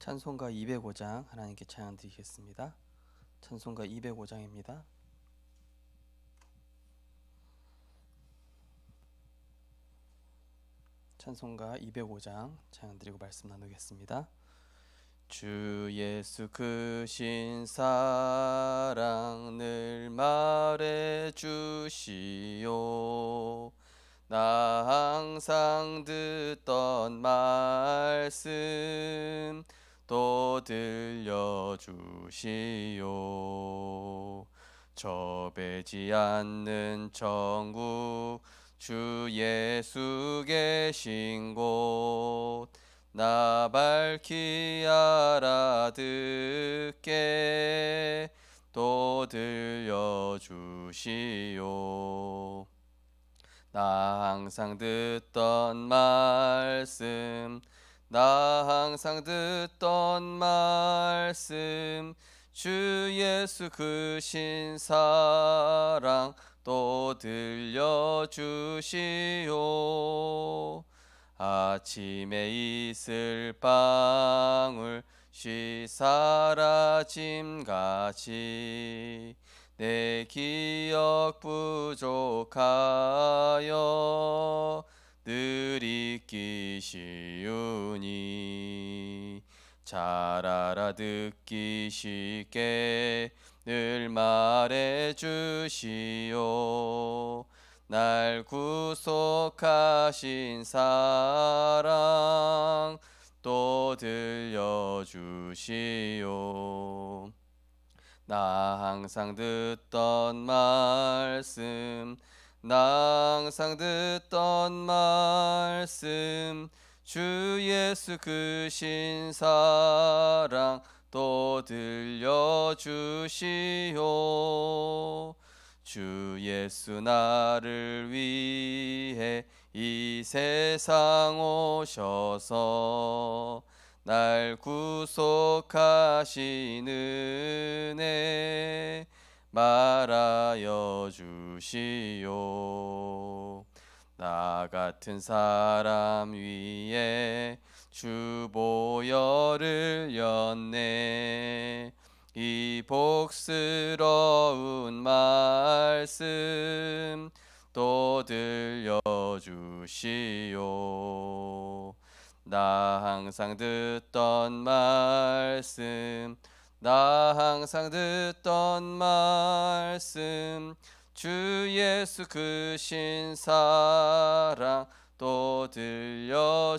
찬송가 205장 하나님께 찬양 드리겠습니다. 찬송가 205장입니다. 찬송가 205장 찬양 드리고 말씀 나누겠습니다. 주 예수 크신 사랑 늘 말해 주시오. 나 항상 듣던 말씀 또 들려주시오. 저 배지 않는 천국 주 예수 계신 곳 나 밝히 알아듣게 또 들려주시오. 나 항상 듣던 말씀 나 항상 듣던 말씀 주 예수 크신 사랑 또 들려주시오. 아침에 이슬 방울 쉬 사라짐같이 내 기억 부족하여 늘 잊기 쉬우니 잘 알아듣기 쉽게 늘 말해 주시오. 날 구속하신 사랑 또 들려주시오. 나 항상 듣던 말씀 나 항상 듣던 말씀 주 예수 크신 사랑 또 들려주시오. 주 예수 나를 위해 이 세상 오셔서 날 구속하신 은혜 말하여 주시오. 나 같은 사람 위에 주 보혈을 였네. 이 복스러운 말씀 또 들려주시오. 나 항상 듣던 말씀 나 항상 듣던 말씀 주 예수 크신 사랑 또 들려주시오.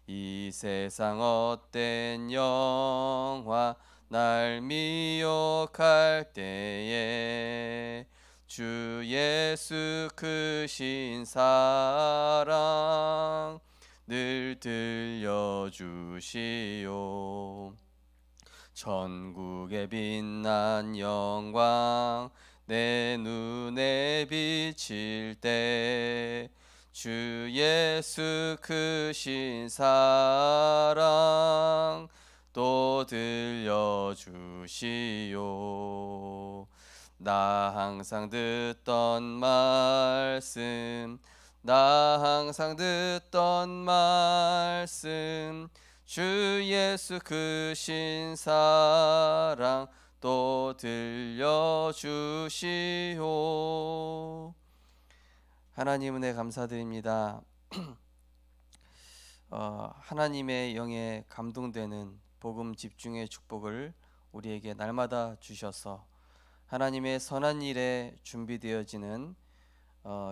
이 세상 헛된 영화 날 미혹할 때에 주 예수 크신 사랑 늘 들려주시오. 천국의 빛난 영광 내 눈에 비칠 때 주 예수 크신 사랑 또 들려주시오. 나 항상 듣던 말씀 나 항상 듣던 말씀 주 예수 크신 사랑 또 들려주시오. 하나님 은혜 감사드립니다. 하나님의 영에 감동되는 복음 집중의 축복을 우리에게 날마다 주셔서 하나님의 선한 일에 준비되어지는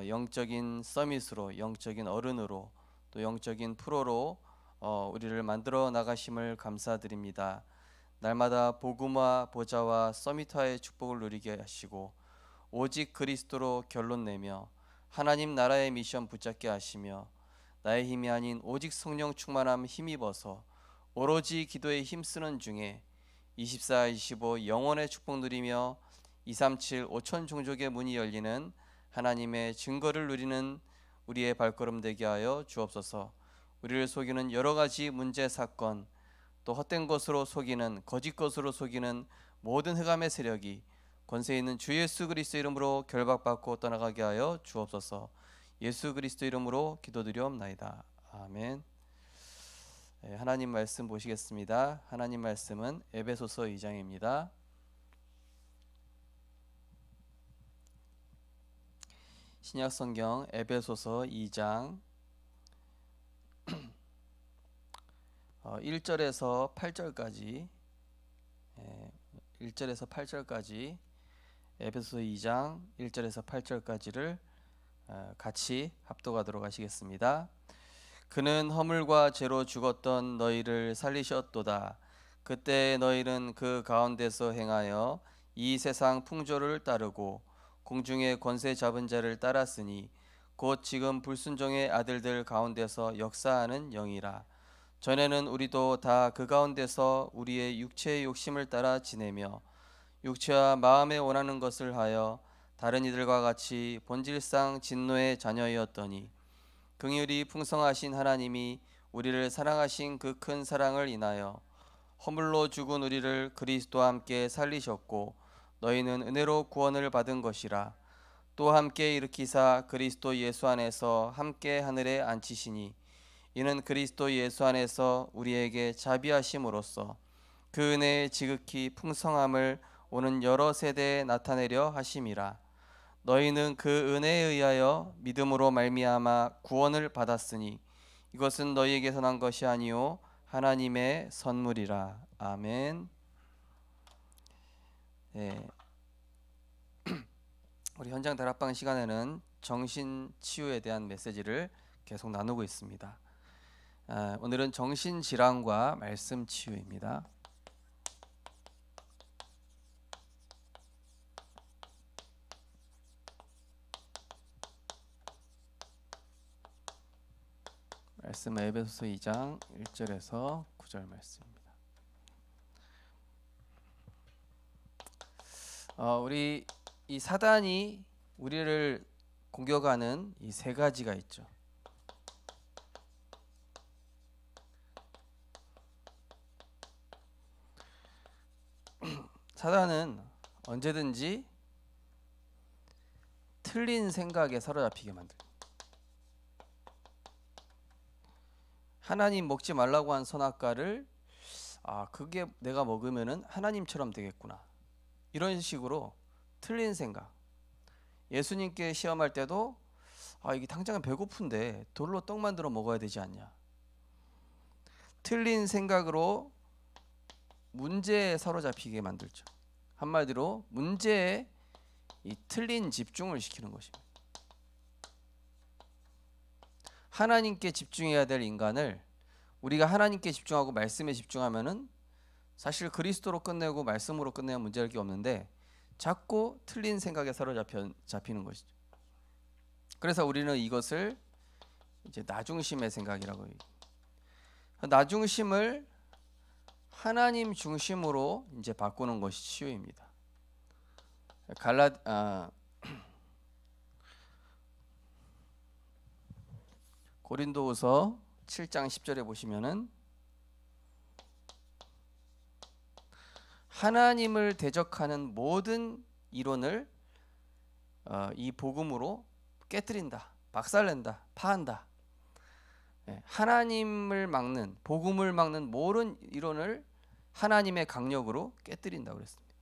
영적인 서밋으로 영적인 어른으로 또 영적인 프로로 우리를 만들어 나가심을 감사드립니다. 날마다 복음화 보좌와 서밋화의 축복을 누리게 하시고 오직 그리스도로 결론 내며 하나님 나라의 미션 붙잡게 하시며 나의 힘이 아닌 오직 성령 충만함 힘입어서 오로지 기도에 힘쓰는 중에 24, 25 영원의 축복 누리며 237 5천 종족의 문이 열리는 하나님의 증거를 누리는 우리의 발걸음 되게 하여 주옵소서. 우리를 속이는 여러 가지 문제 사건 또 헛된 것으로 속이는 거짓 것으로 속이는 모든 흑암의 세력이 권세 있는 주 예수 그리스도 이름으로 결박받고 떠나가게 하여 주옵소서. 예수 그리스도 이름으로 기도드리옵나이다. 아멘. 하나님 말씀 보시겠습니다. 하나님 말씀은 에베소서 2장입니다. 신약성경 에베소서 2장 1절에서 8절까지 1절에서 8절까지 에베소서 2장 1절에서 8절까지를 같이 합독하도록 하시겠습니다. 그는 허물과 죄로 죽었던 너희를 살리셨도다. 그때 너희는 그 가운데서 행하여 이 세상 풍조를 따르고 공중의 권세 잡은 자를 따랐으니 곧 지금 불순종의 아들들 가운데서 역사하는 영이라. 전에는 우리도 다 그 가운데서 우리의 육체의 욕심을 따라 지내며 육체와 마음에 원하는 것을 하여 다른 이들과 같이 본질상 진노의 자녀였더니 긍휼이 풍성하신 하나님이 우리를 사랑하신 그 큰 사랑을 인하여 허물로 죽은 우리를 그리스도와 함께 살리셨고 너희는 은혜로 구원을 받은 것이라. 또 함께 일으키사 그리스도 예수 안에서 함께 하늘에 앉히시니 이는 그리스도 예수 안에서 우리에게 자비하심으로써 그 은혜의 지극히 풍성함을 오는 여러 세대에 나타내려 하심이라. 너희는 그 은혜에 의하여 믿음으로 말미암아 구원을 받았으니 이것은 너희에게서 난 것이 아니요 하나님의 선물이라. 아멘. 네. 우리 현장 다락방 시간에는 정신치유에 대한 메시지를 계속 나누고 있습니다. 오늘은 정신질환과 말씀치유입니다. 말씀 에베소서 2장 1절에서 9절 말씀입니다. 우리 이 사단이 우리를 공격하는 이 세 가지가 있죠. 사단은 언제든지 틀린 생각에 사로잡히게 만듭니다. 하나님 먹지 말라고 한 선악과를 그게 내가 먹으면은 하나님처럼 되겠구나, 이런 식으로 틀린 생각. 예수님께 시험할 때도 이게 당장 배고픈데 돌로 떡 만들어 먹어야 되지 않냐, 틀린 생각으로 문제에 사로잡히게 만들죠. 한마디로 문제에 이 틀린 집중을 시키는 것입니다. 하나님께 집중해야 될 인간을 우리가 하나님께 집중하고 말씀에 집중하면은 사실 그리스도로 끝내고 말씀으로 끝내면 문제할 게 없는데 자꾸 틀린 생각에 사로잡히는 것이죠. 그래서 우리는 이것을 이제 나중심의 생각이라고 해요. 나중심을 하나님 중심으로 이제 바꾸는 것이 치유입니다. 고린도후서 7장 10절에 보시면은 하나님을 대적하는 모든 이론을 이 복음으로 깨뜨린다, 박살낸다, 파한다. 하나님을 막는, 복음을 막는 모든 이론을 하나님의 강력으로 깨뜨린다고 그랬습니다.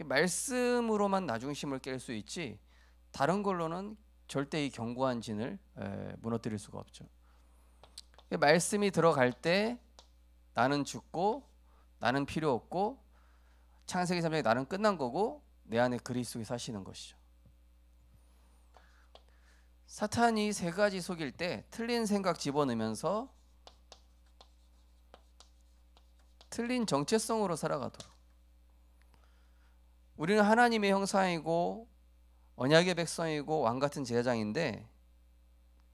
말씀으로만 나중심을 깰 수 있지 다른 걸로는 절대 이 견고한 진을 무너뜨릴 수가 없죠. 말씀이 들어갈 때 나는 죽고 나는 필요 없고 창세기 3장에 나는 끝난 거고 내 안에 그리스도가 사시는 것이죠. 사탄이 세 가지 속일 때 틀린 생각 집어넣으면서 틀린 정체성으로 살아가도록. 우리는 하나님의 형상이고 언약의 백성이고 왕같은 제사장인데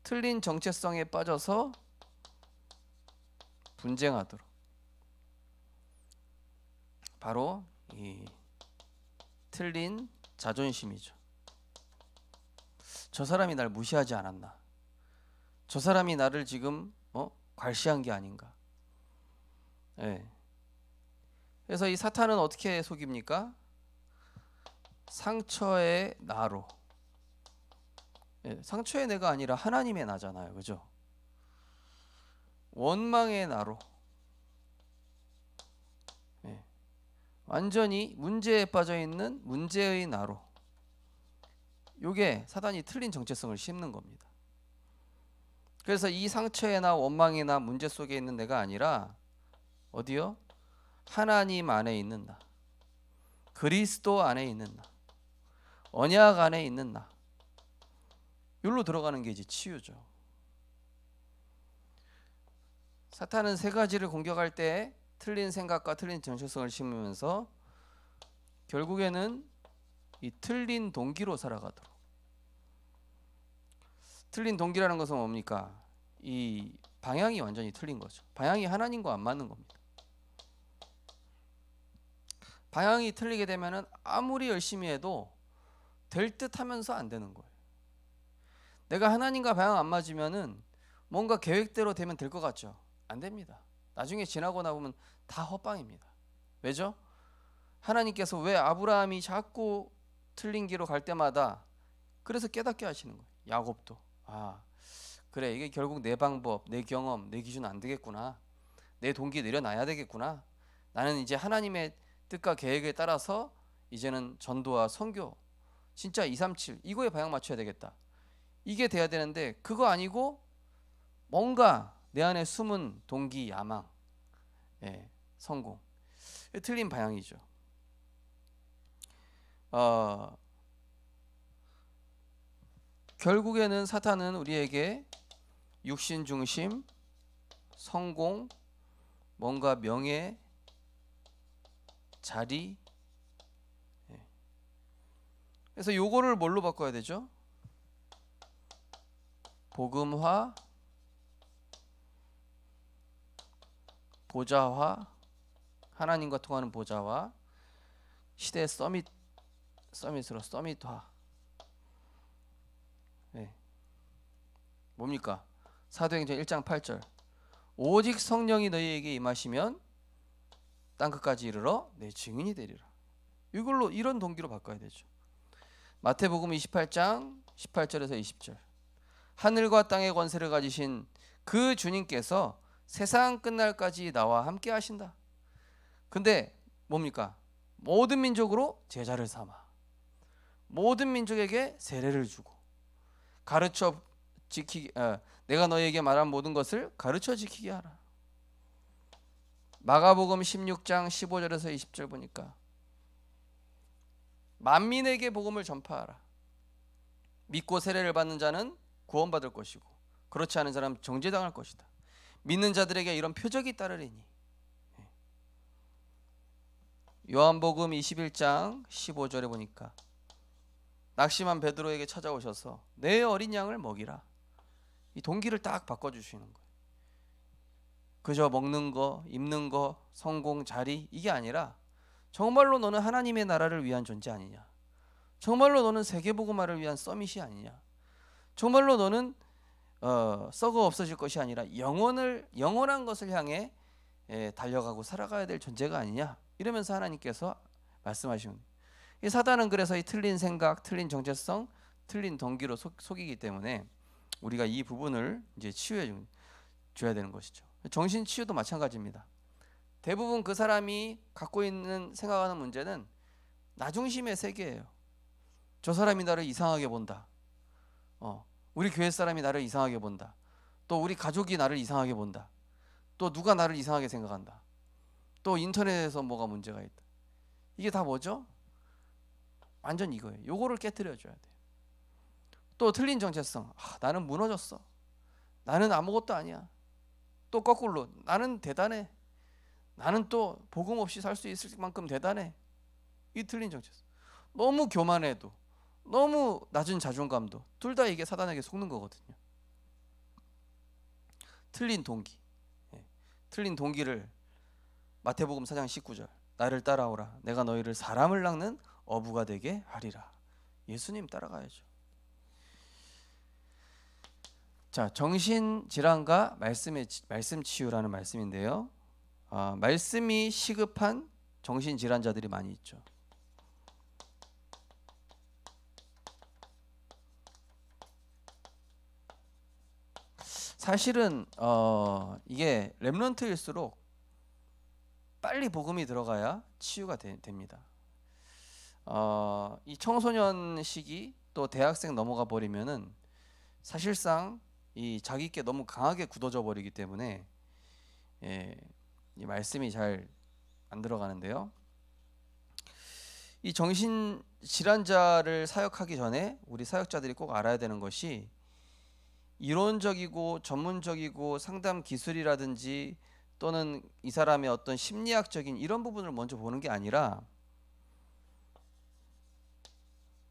틀린 정체성에 빠져서 분쟁하도록. 바로 이 틀린 자존심이죠. 저 사람이 날 무시하지 않았나, 저 사람이 나를 지금 괄시한 게 아닌가. 그래서 이 사탄은 어떻게 속입니까? 상처의 나로. 상처의 내가 아니라 하나님의 나잖아요, 그죠? 원망의 나로, 예, 완전히 문제에 빠져 있는 문제의 나로, 요게 사단이 틀린 정체성을 심는 겁니다. 그래서 이 상처에나 원망이나 문제 속에 있는 내가 아니라 어디요? 하나님 안에 있는 나, 그리스도 안에 있는 나, 언약 안에 있는 나, 여기로 들어가는 게 이제 치유죠. 사탄은 세 가지를 공격할 때 틀린 생각과 틀린 정체성을 심으면서 결국에는 이 틀린 동기로 살아가도록. 틀린 동기라는 것은 뭡니까? 이 방향이 완전히 틀린 거죠. 방향이 하나님과 안 맞는 겁니다. 방향이 틀리게 되면은 아무리 열심히 해도 될 듯 하면서 안 되는 거예요. 내가 하나님과 방향 안 맞으면은 뭔가 계획대로 되면 될 것 같죠? 안 됩니다. 나중에 지나고 나보면 다 헛방입니다. 왜죠? 하나님께서 왜 아브라함이 자꾸 틀린 길로 갈 때마다 그래서 깨닫게 하시는 거예요. 야곱도 그래, 이게 결국 내 방법, 내 경험, 내 기준 안 되겠구나. 내 동기 내려놔야 되겠구나. 나는 이제 하나님의 뜻과 계획에 따라서 이제는 전도와 선교, 진짜 237 이거에 방향 맞춰야 되겠다. 이게 돼야 되는데 그거 아니고 뭔가 내 안에 숨은 동기, 야망, 성공, 틀린 방향이죠. 결국에는 사탄은 우리에게 육신 중심, 성공, 뭔가 명예, 자리, 그래서 요거를 뭘로 바꿔야 되죠? 복음화, 보좌화, 하나님과 통하는 보좌화, 시대 서밋으로 서밋화. 뭡니까? 사도행전 1장 8절. 오직 성령이 너희에게 임하시면 땅끝까지 이르러 내 증인이 되리라. 이걸로 이런 동기로 바꿔야 되죠. 마태복음 28장 18절에서 20절. 하늘과 땅의 권세를 가지신 그 주님께서 세상 끝날까지 나와 함께 하신다. 근데 뭡니까? 모든 민족으로 제자를 삼아 모든 민족에게 세례를 주고 가르쳐 지키게, 내가 너희에게 말한 모든 것을 가르쳐 지키게 하라. 마가복음 16장 15절에서 20절 보니까 만민에게 복음을 전파하라. 믿고 세례를 받는 자는 구원받을 것이고 그렇지 않은 사람은 정죄당할 것이다. 믿는 자들에게 이런 표적이 따르리니. 요한복음 21장 15절에 보니까 낙심한 베드로에게 찾아오셔서 내 어린 양을 먹이라. 이 동기를 딱 바꿔주시는 거예요. 그저 먹는 거, 입는 거, 성공, 자리 이게 아니라 정말로 너는 하나님의 나라를 위한 존재 아니냐? 정말로 너는 세계복음화를 위한 서밋이 아니냐? 정말로 너는 썩어 없어질 것이 아니라 영원한 것을 향해 달려가고 살아가야 될 존재가 아니냐? 이러면서 하나님께서 말씀하시는 거예요. 이 사단은 그래서 이 틀린 생각, 틀린 정체성, 틀린 동기로 속이기 때문에 우리가 이 부분을 이제 치유해 줘야 되는 것이죠. 정신 치유도 마찬가지입니다. 대부분 그 사람이 갖고 있는 생각하는 문제는 나 중심의 세계예요. 저 사람이 나를 이상하게 본다. 우리 교회 사람이 나를 이상하게 본다. 또 우리 가족이 나를 이상하게 본다. 또 누가 나를 이상하게 생각한다. 또 인터넷에서 뭐가 문제가 있다. 이게 다 뭐죠? 완전 이거예요. 요거를 깨트려 줘야 돼요. 또 틀린 정체성. 나는 무너졌어. 나는 아무것도 아니야. 또 거꾸로 나는 대단해. 나는 또 복음 없이 살 수 있을 만큼 대단해. 이 틀린 정체성. 너무 교만해도 너무 낮은 자존감도 둘 다 이게 사단에게 속는 거거든요. 틀린 동기. 틀린 동기를 마태복음 4장 19절. 나를 따라오라. 내가 너희를 사람을 낚는 어부가 되게 하리라. 예수님 따라가야죠. 자, 정신질환과 말씀 치유라는 말씀인데요. 말씀이 시급한 정신질환자들이 많이 있죠. 사실은 이게 렘넌트일수록 빨리 복음이 들어가야 치유가 됩니다. 이 청소년 시기 또 대학생 넘어가 버리면은 사실상 이 자기께 너무 강하게 굳어져 버리기 때문에 이 말씀이 잘 안 들어가는데요. 이 정신 질환자를 사역하기 전에 우리 사역자들이 꼭 알아야 되는 것이 이론적이고 전문적이고 상담 기술이라든지 또는 이 사람의 어떤 심리학적인 이런 부분을 먼저 보는 게 아니라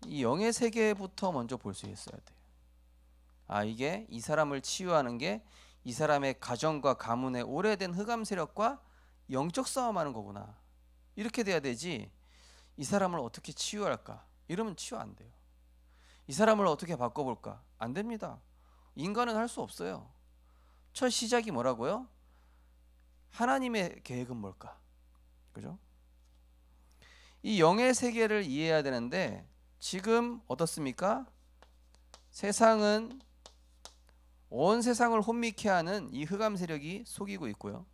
이 영의 세계부터 먼저 볼 수 있어야 돼요. 이게 이 사람을 치유하는 게 이 사람의 가정과 가문의 오래된 흑암 세력과 영적 싸움하는 거구나. 이렇게 돼야 되지. 이 사람을 어떻게 치유할까? 이러면 치유 안 돼요. 이 사람을 어떻게 바꿔볼까? 안 됩니다. 인간은 할 수 없어요. 첫 시작이 뭐라고요? 하나님의 계획은 뭘까? 그죠? 이 영의 세계를 이해해야 되는데 지금 어떻습니까? 세상은 온 세상을 혼미케 하는 이 흑암 세력이 속이고 있고요.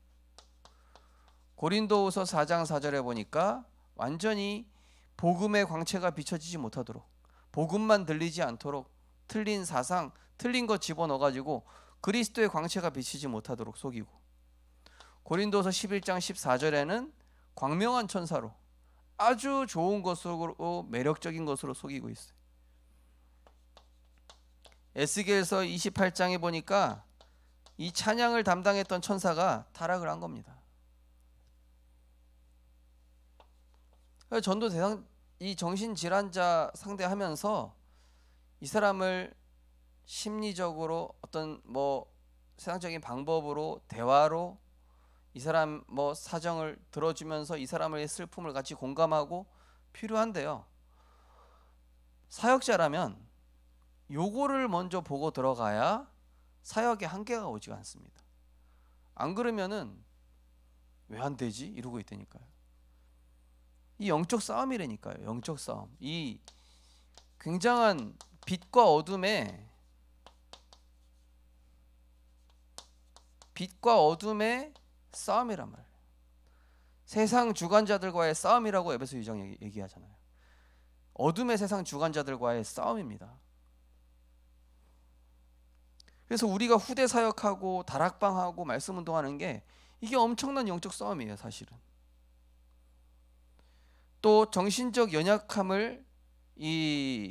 고린도후서 4장 4절에 보니까 완전히 복음의 광채가 비춰지지 못하도록, 복음만 들리지 않도록 틀린 사상, 틀린 거 집어넣어가지고 그리스도의 광채가 비치지 못하도록 속이고, 고린도서 11장 14절에는 광명한 천사로 아주 좋은 것으로, 매력적인 것으로 속이고 있어요. 에스겔서 28장에 보니까 이 찬양을 담당했던 천사가 타락을 한 겁니다. 전도 대상, 이 정신질환자 상대하면서 이 사람을 심리적으로 어떤 세상적인 방법으로 대화로 이 사람 사정을 들어주면서 이 사람의 슬픔을 같이 공감하고 필요한데요. 사역자라면 요거를 먼저 보고 들어가야 사역의 한계가 오지가 않습니다. 안 그러면은 왜 안 되지? 이러고 있다니까요. 이 영적 싸움이라니까요. 영적 싸움. 이 굉장한 빛과 어둠의 싸움이란 말이에요. 세상 주관자들과의 싸움이라고 에베소 2장 얘기하잖아요. 어둠의 세상 주관자들과의 싸움입니다. 그래서 우리가 후대 사역하고 다락방하고 말씀 운동하는 게 이게 엄청난 영적 싸움이에요, 사실은. 또 정신적 연약함을 이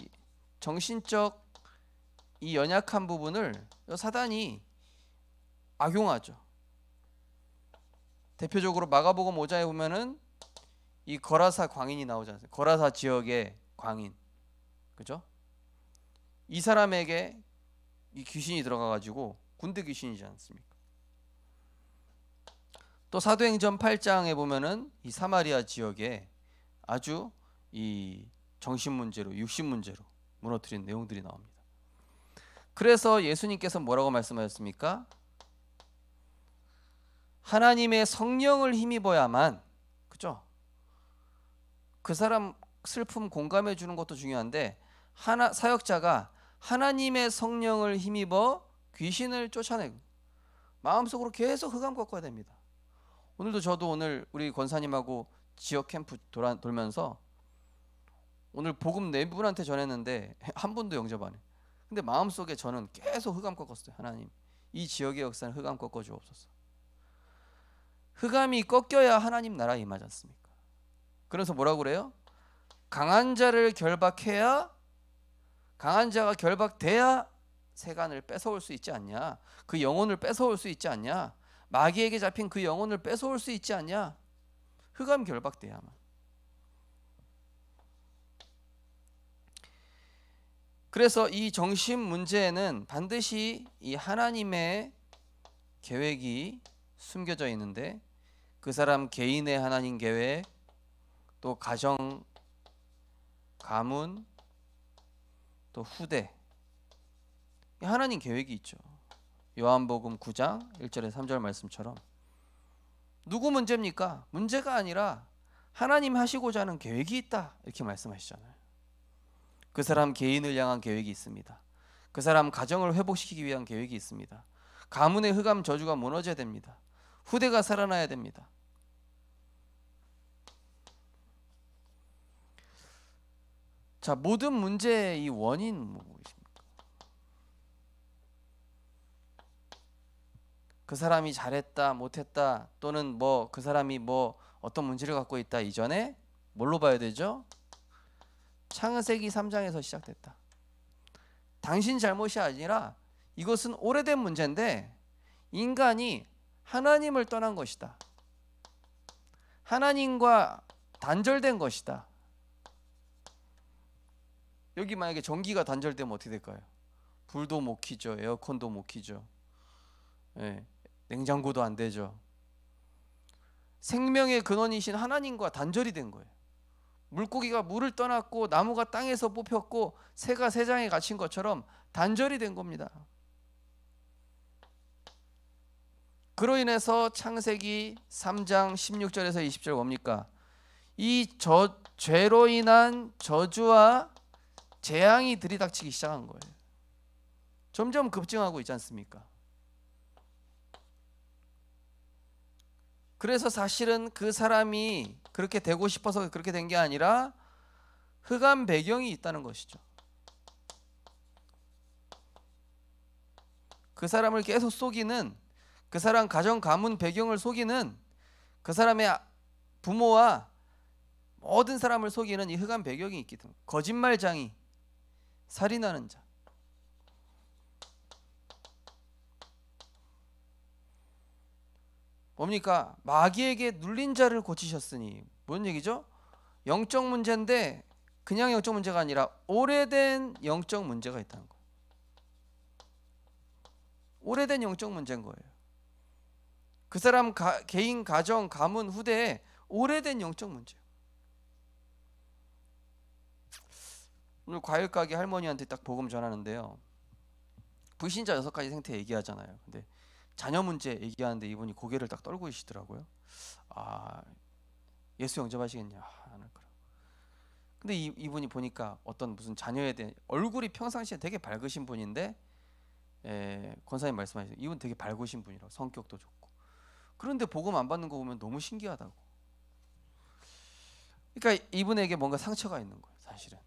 연약한 부분을 사단이 악용하죠. 대표적으로 마가복음 5장에 보면은 이 거라사 광인이 나오지 않습니까? 거라사 지역의 광인, 그죠? 이 사람에게 이 귀신이 들어가가지고 군대 귀신이지 않습니까? 또 사도행전 8장에 보면은 이 사마리아 지역에 아주 이 정신 문제로, 육신 문제로 무너뜨린 내용들이 나옵니다. 그래서 예수님께서 뭐라고 말씀하셨습니까? 하나님의 성령을 힘입어야만, 그죠? 그 사람 슬픔 공감해 주는 것도 중요한데 사역자가 하나님의 성령을 힘입어 귀신을 쫓아내고 마음속으로 계속 흑암 꺾어야 됩니다. 오늘도 저도 오늘 우리 권사님하고 지역 캠프 돌면서 오늘 복음 4분한테 전했는데 한 분도 영접 안 해. 근데 마음속에 저는 계속 흑암 꺾었어요. 하나님, 이 지역의 역사는 흑암 꺾어 주옵소서. 흑암이 꺾여야 하나님 나라 임하지 않습니까? 그래서 뭐라고 그래요? 강한 자를 결박해야, 강한 자가 결박돼야 세간을 뺏어올 수 있지 않냐? 그 영혼을 뺏어올 수 있지 않냐? 마귀에게 잡힌 그 영혼을 뺏어올 수 있지 않냐? 흑암 결박돼야만. 그래서 이 정신 문제에는 반드시 이 하나님의 계획이 숨겨져 있는데 그 사람 개인의 하나님 계획, 또 가정, 가문, 또 후대, 하나님 계획이 있죠. 요한복음 9장 1절에 3절 말씀처럼 누구 문제입니까? 문제가 아니라 하나님 하시고자 하는 계획이 있다, 이렇게 말씀하시잖아요. 그 사람 개인을 향한 계획이 있습니다. 그 사람 가정을 회복시키기 위한 계획이 있습니다. 가문의 흑암 저주가 무너져야 됩니다. 후대가 살아나야 됩니다. 자, 모든 문제의 이 원인 무엇입니까? 그 사람이 잘했다 못했다 또는 뭐 그 사람이 뭐 어떤 문제를 갖고 있다 이전에 뭘로 봐야 되죠? 창세기 3장에서 시작됐다. 당신 잘못이 아니라 이것은 오래된 문제인데 인간이 하나님을 떠난 것이다. 하나님과 단절된 것이다. 여기 만약에 전기가 단절되면 어떻게 될까요? 불도 못 켜죠. 에어컨도 못 켜죠. 예, 냉장고도 안 되죠. 생명의 근원이신 하나님과 단절이 된 거예요. 물고기가 물을 떠났고 나무가 땅에서 뽑혔고 새가 새장에 갇힌 것처럼 단절이 된 겁니다. 그로 인해서 창세기 3장 16절에서 20절 뭡니까? 이 죄로 인한 저주와 재앙이 들이닥치기 시작한 거예요. 점점 급증하고 있지 않습니까? 그래서 사실은 그 사람이 그렇게 되고 싶어서 그렇게 된 게 아니라 흑암 배경이 있다는 것이죠. 그 사람을 계속 속이는, 그 사람 가정 가문 배경을 속이는, 그 사람의 부모와 모든 사람을 속이는 이 흑암 배경이 있기 때문에 거짓말장이, 살인하는 자. 뭡니까? 마귀에게 눌린 자를 고치셨으니. 뭔 얘기죠? 영적 문제인데 그냥 영적 문제가 아니라 오래된 영적 문제가 있다는 거예요. 오래된 영적 문제인 거예요. 그 사람 개인 가정 가문 후대에 오래된 영적 문제. 오늘 과일 가게 할머니한테 딱 복음 전하는데요. 불신자 6가지 생태 얘기하잖아요. 근데 자녀 문제 얘기하는데 이분이 고개를 딱 떨고 계시더라고요. 아, 예수 영접하시겠냐? 안 할 거라. 근데 이분이 보니까 어떤 무슨 자녀에 대한 얼굴이 평상시에 되게 밝으신 분인데, 권사님 말씀하시죠. 이분 되게 밝으신 분이라고, 성격도 좋고. 그런데 복음 안 받는 거 보면 너무 신기하다고. 그러니까 이분에게 뭔가 상처가 있는 거예요, 사실은.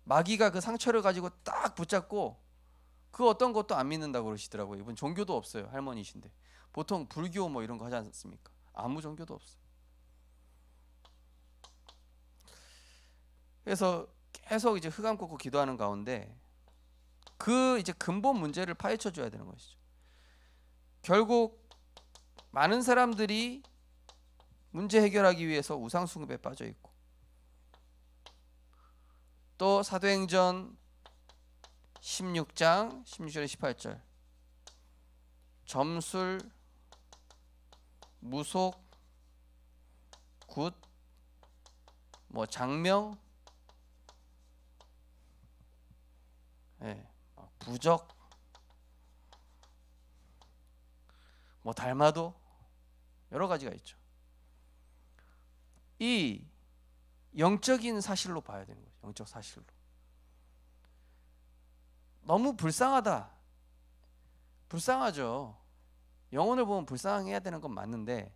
마귀가 그 상처를 가지고 딱 붙잡고 그 어떤 것도 안 믿는다고 그러시더라고요. 이분 종교도 없어요. 할머니신데. 보통 불교 뭐 이런 거 하지 않습니까? 아무 종교도 없어요. 그래서 계속 이제 흑암 꽂고 기도하는 가운데 그 이제 근본 문제를 파헤쳐 줘야 되는 것이죠. 결국 많은 사람들이 문제 해결하기 위해서 우상 숭배에 빠져 있고, 또 사도행전 16장 16절에 18절 점술, 무속, 굿, 뭐 장명, 부적, 뭐 달마도 여러 가지가 있죠. 이 영적인 사실로 봐야 되는 거죠. 영적 사실로. 너무 불쌍하다. 불쌍하죠. 영혼을 보면 불쌍해야 되는 건 맞는데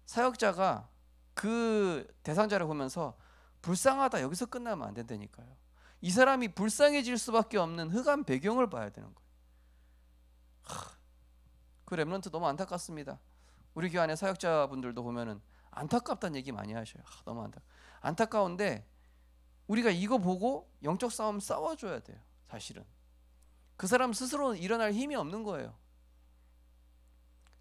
사역자가 그 대상자를 보면서 불쌍하다 여기서 끝나면 안 된다니까요. 이 사람이 불쌍해질 수밖에 없는 흑암 배경을 봐야 되는 거예요. 그 렘넌트 너무 안타깝습니다. 우리 교회 안에 사역자분들도 보면은 안타깝다는 얘기 많이 하셔요. 너무 안타까운데 우리가 이거 보고 영적 싸움 싸워줘야 돼요. 사실은 그 사람 스스로 일어날 힘이 없는 거예요.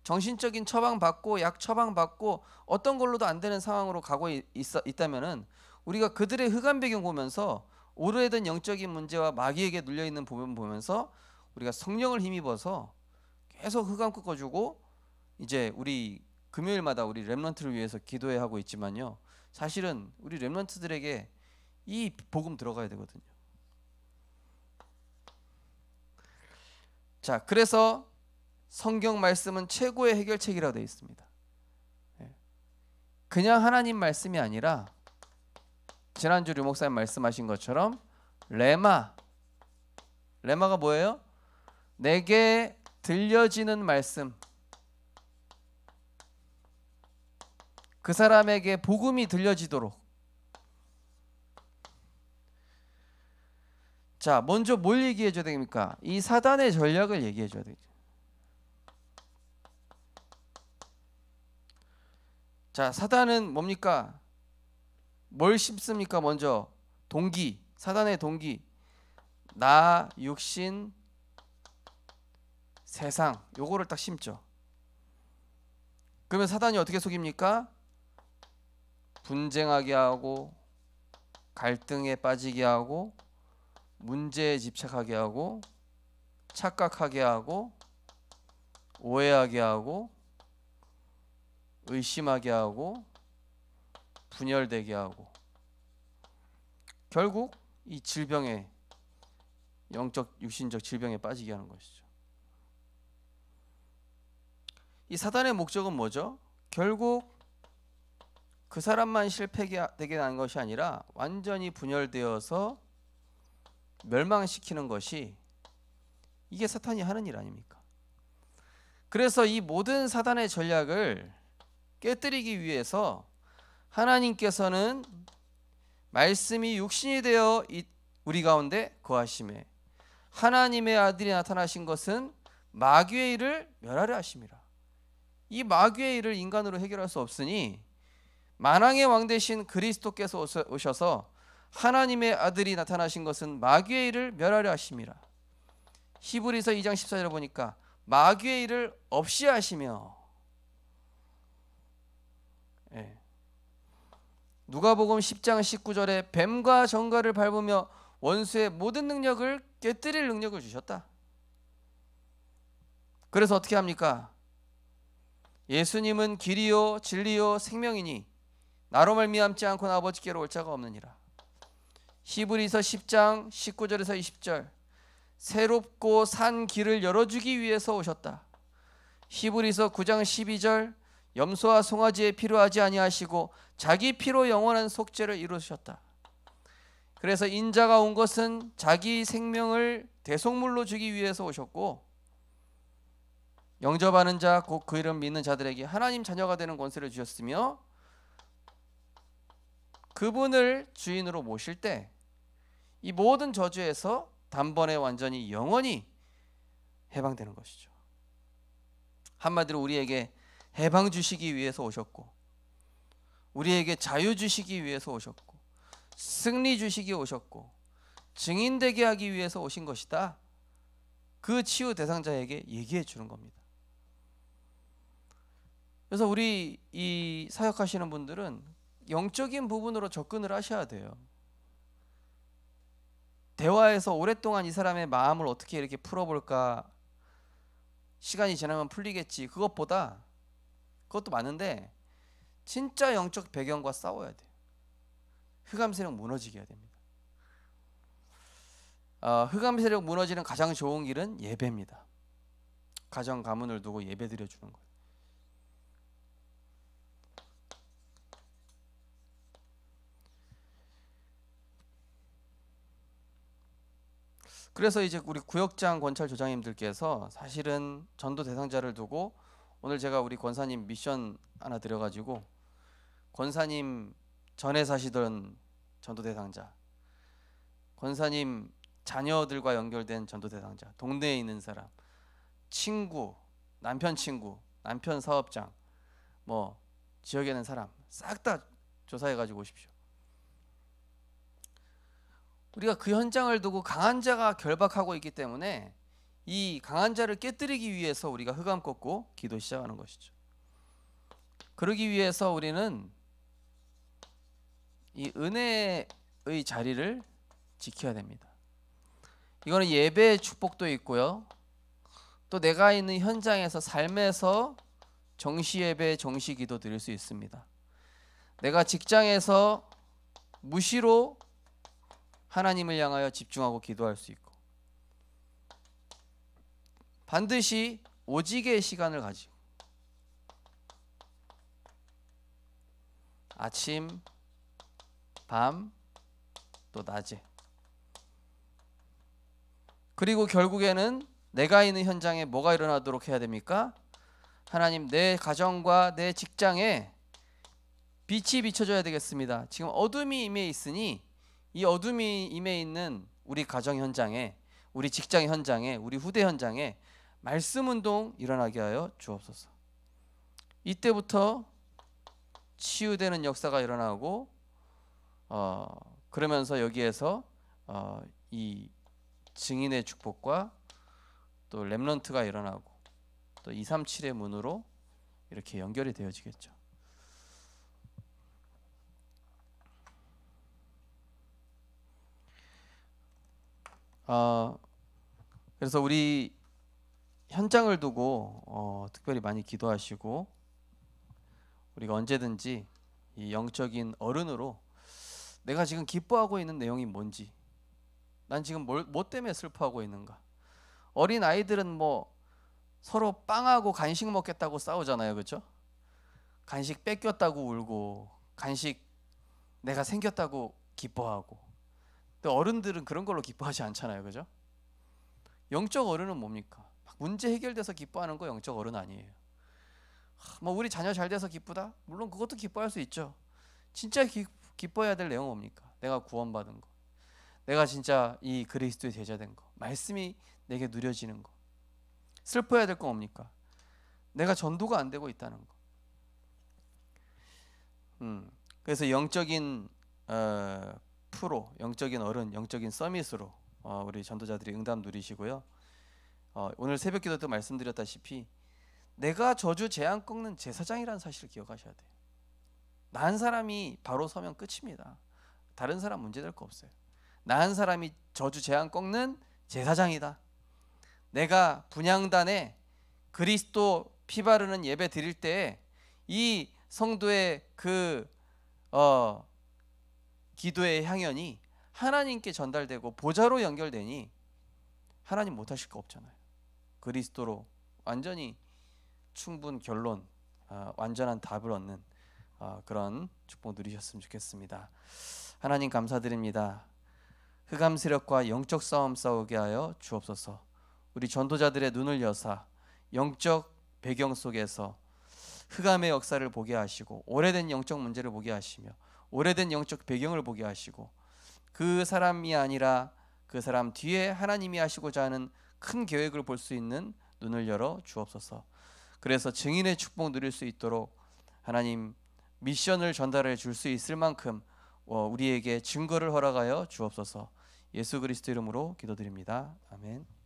정신적인 처방받고 약 처방받고 어떤 걸로도 안 되는 상황으로 가고 있다면은 우리가 그들의 흑암 배경 보면서 오래된 영적인 문제와 마귀에게 눌려있는 부분 보면서 우리가 성령을 힘입어서 계속 흑암 꺾어주고, 이제 우리 금요일마다 우리 렘넌트를 위해서 기도해야 하고 있지만요, 사실은 우리 렘넌트들에게 이 복음 들어가야 되거든요. 자, 그래서 성경 말씀은 최고의 해결책이라고 되어 있습니다. 그냥 하나님 말씀이 아니라 지난주 류 목사님 말씀하신 것처럼 레마가 뭐예요? 내게 들려지는 말씀, 그 사람에게 복음이 들려지도록. 자, 먼저 뭘 얘기해 줘야 됩니까? 이 사단의 전략을 얘기해 줘야 되죠. 자, 사단은 뭡니까? 뭘 심습니까? 먼저 동기, 사단의 동기, 나, 육신, 세상, 요거를 딱 심죠. 그러면 사단이 어떻게 속입니까? 분쟁하게 하고, 갈등에 빠지게 하고, 문제에 집착하게 하고, 착각하게 하고, 오해하게 하고, 의심하게 하고, 분열되게 하고, 결국 이 질병에, 영적 육신적 질병에 빠지게 하는 것이죠. 이 사단의 목적은 뭐죠? 결국 그 사람만 실패되게 하는 것이 아니라 완전히 분열되어서 멸망시키는 것이, 이게 사탄이 하는 일 아닙니까? 그래서 이 모든 사단의 전략을 깨뜨리기 위해서 하나님께서는 말씀이 육신이 되어 우리 가운데 거하심에 하나님의 아들이 나타나신 것은 마귀의 일을 멸하려 하심이라. 이 마귀의 일을 인간으로 해결할 수 없으니 만왕의 왕 되신 그리스도께서 오셔서 하나님의 아들이 나타나신 것은 마귀의 일을 멸하려 하심이라. 히브리서 2장 14절에 보니까 마귀의 일을 없이 하시며, 누가복음 10장 19절에 뱀과 정갈을 밟으며 원수의 모든 능력을 깨뜨릴 능력을 주셨다. 그래서 어떻게 합니까? 예수님은 길이요 진리요 생명이니 나로 말미암지 않고는 아버지께로 올 자가 없느니라. 히브리서 10장 19절에서 20절, 새롭고 산 길을 열어주기 위해서 오셨다. 히브리서 9장 12절, 염소와 송아지에 필요하지 아니하시고 자기 피로 영원한 속죄를 이루셨다. 그래서 인자가 온 것은 자기 생명을 대속물로 주기 위해서 오셨고, 영접하는 자 곧 그 이름 믿는 자들에게 하나님 자녀가 되는 권세를 주셨으며, 그분을 주인으로 모실 때 이 모든 저주에서 단번에 완전히 영원히 해방되는 것이죠. 한마디로 우리에게 해방 주시기 위해서 오셨고, 우리에게 자유 주시기 위해서 오셨고, 승리 주시기 오셨고, 증인되게 하기 위해서 오신 것이다. 그 치유 대상자에게 얘기해 주는 겁니다. 그래서 우리 이 사역하시는 분들은 영적인 부분으로 접근을 하셔야 돼요. 대화에서 오랫동안 이 사람의 마음을 어떻게 이렇게 풀어볼까, 시간이 지나면 풀리겠지, 그것보다, 그것도 많은데 진짜 영적 배경과 싸워야 돼요. 흑암 세력 무너지게 해야 됩니다. 흑암 세력 무너지는 가장 좋은 길은 예배입니다. 가정 가문을 두고 예배 드려주는 거예요. 그래서 이제 우리 구역장 권찰 조장님들께서 사실은 전도 대상자를 두고, 오늘 제가 우리 권사님 미션 하나 드려가지고, 권사님 전에 사시던 전도 대상자, 권사님 자녀들과 연결된 전도 대상자, 동네에 있는 사람, 친구, 남편 친구, 남편 사업장, 뭐 지역에 있는 사람 싹 다 조사해 가지고 오십시오. 우리가 그 현장을 두고 강한 자가 결박하고 있기 때문에 이 강한 자를 깨뜨리기 위해서 우리가 흑암 꺾고 기도 시작하는 것이죠. 그러기 위해서 우리는 이 은혜의 자리를 지켜야 됩니다. 이거는 예배의 축복도 있고요, 또 내가 있는 현장에서 삶에서 정시 예배, 정시 기도 드릴 수 있습니다. 내가 직장에서 무시로 하나님을 향하여 집중하고 기도할 수 있고, 반드시 오직의 시간을 가지고 아침, 밤, 또 낮에, 그리고 결국에는 내가 있는 현장에 뭐가 일어나도록 해야 됩니까? 하나님, 내 가정과 내 직장에 빛이 비춰져야 되겠습니다. 지금 어둠이 임해 있으니 이 어둠이 임해 있는 우리 가정 현장에, 우리 직장 현장에, 우리 후대 현장에 말씀 운동 일어나게 하여 주옵소서. 이때부터 치유되는 역사가 일어나고 그러면서 여기에서 이 증인의 축복과 또 렘넌트가 일어나고 또 237의 문으로 이렇게 연결이 되어지겠죠. 그래서 우리 현장을 두고 특별히 많이 기도하시고 우리가 언제든지 이 영적인 어른으로 내가 지금 기뻐하고 있는 내용이 뭔지, 난 지금 뭐 때문에 슬퍼하고 있는가. 어린 아이들은 뭐 서로 빵하고 간식 먹겠다고 싸우잖아요, 그렇죠? 간식 뺏겼다고 울고, 간식 내가 생겼다고 기뻐하고. 근데 어른들은 그런 걸로 기뻐하지 않잖아요, 그죠? 영적 어른은 뭡니까? 문제 해결돼서 기뻐하는 거 영적 어른 아니에요. 뭐 우리 자녀 잘 돼서 기쁘다? 물론 그것도 기뻐할 수 있죠. 진짜 기뻐해야 될 내용은 뭡니까? 내가 구원받은 거, 내가 진짜 이 그리스도의 제자된 거, 말씀이 내게 누려지는 거. 슬퍼해야 될 건 뭡니까? 내가 전도가 안 되고 있다는 거. 그래서 영적인 프로, 영적인 어른, 영적인 서밋으로 우리 전도자들이 응답 누리시고요. 오늘 새벽기도 때 말씀드렸다시피 내가 저주 재앙 꺾는 제사장이라는 사실을 기억하셔야 돼요. 나 한 사람이 바로 서면 끝입니다. 다른 사람 문제될 거 없어요. 나 한 사람이 저주 재앙 꺾는 제사장이다. 내가 분향단에 그리스도 피 바르는 예배 드릴 때에 이 성도의 그 기도의 향연이 하나님께 전달되고 보좌로 연결되니 하나님 못하실 거 없잖아요. 그리스도로 완전히 충분 결론, 완전한 답을 얻는 그런 축복 누리셨으면 좋겠습니다. 하나님 감사드립니다. 흑암 세력과 영적 싸움 싸우게 하여 주옵소서. 우리 전도자들의 눈을 여사 영적 배경 속에서 흑암의 역사를 보게 하시고 오래된 영적 문제를 보게 하시며 오래된 영적 배경을 보게 하시고 그 사람이 아니라 그 사람 뒤에 하나님이 하시고자 하는 큰 계획을 볼 수 있는 눈을 열어 주옵소서. 그래서 증인의 축복 누릴 수 있도록 하나님 미션을 전달해 줄 수 있을 만큼 우리에게 증거를 허락하여 주옵소서. 예수 그리스도 이름으로 기도드립니다. 아멘.